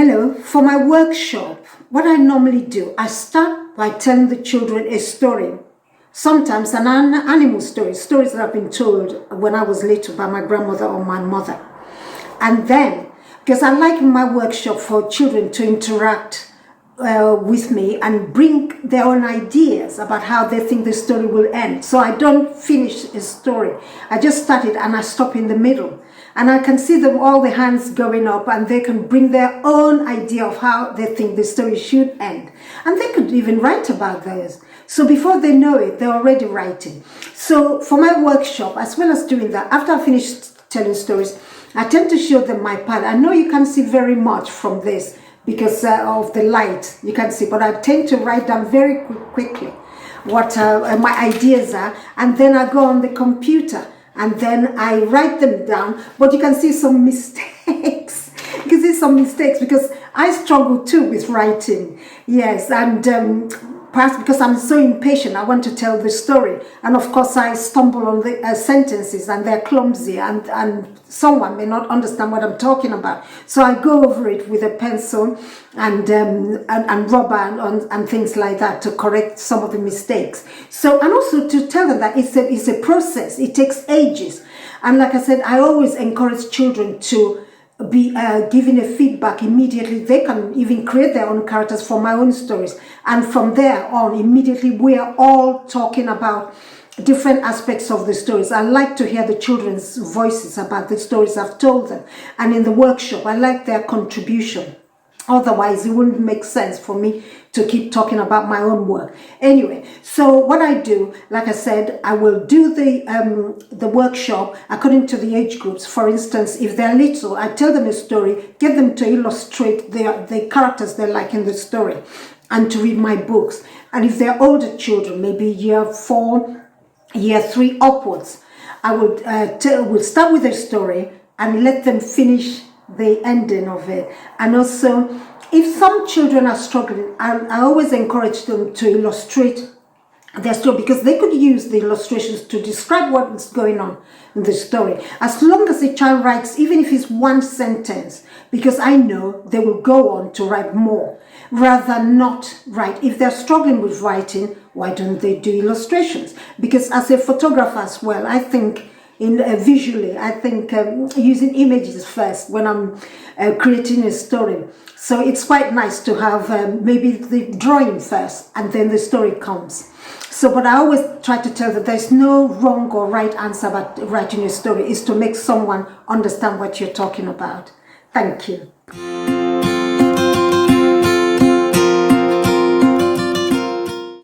Hello, for my workshop, what I normally do, I start by telling the children a story. Sometimes an animal story, stories that have been told when I was little by my grandmother or my mother. And then, because I like in my workshop for children to interact with me and bring their own ideas about how they think the story will end. So I don't finish a story. I just start it and I stop in the middle. And I can see them, all the hands going up, and they can bring their own idea of how they think the story should end. And they could even write about theirs. So before they know it, they're already writing. So for my workshop, as well as doing that, after I finish telling stories, I tend to show them my pad. I know you can't see very much from this because of the light, you can see, but I tend to write down very quickly what my ideas are, and then I go on the computer and then I write them down, but you can see some mistakes. You can see some mistakes because I struggle too with writing. Yes, and perhaps because I'm so impatient, I want to tell the story. And of course, I stumble on the sentences and they're clumsy and someone may not understand what I'm talking about. So I go over it with a pencil and rubber and things like that to correct some of the mistakes. So, and also to tell them that it's a process. It takes ages. And like I said, I always encourage children to be giving a feedback immediately. They can even create their own characters for my own stories, and from there on immediately we are all talking about different aspects of the stories. I like to hear the children's voices about the stories I've told them, and in the workshop I like their contribution. Otherwise, it wouldn't make sense for me to keep talking about my own work. Anyway, so what I do, like I said, I will do the workshop according to the age groups. For instance, if they're little, I tell them a story, get them to illustrate the characters they like in the story and to read my books. And if they're older children, maybe year 4, year 3 upwards, I would will start with a story and let them finish the ending of it. And also, if some children are struggling, I always encourage them to illustrate their story, because they could use the illustrations to describe what is going on in the story. As long as the child writes, even if it's one sentence, because I know they will go on to write more rather than not write. If they're struggling with writing, why don't they do illustrations? Because as a photographer as well, I think visually, I think using images first when I'm creating a story. So it's quite nice to have maybe the drawing first and then the story comes. So, but I always try to tell that there's no wrong or right answer about writing a story. Is to make someone understand what you're talking about. Thank you.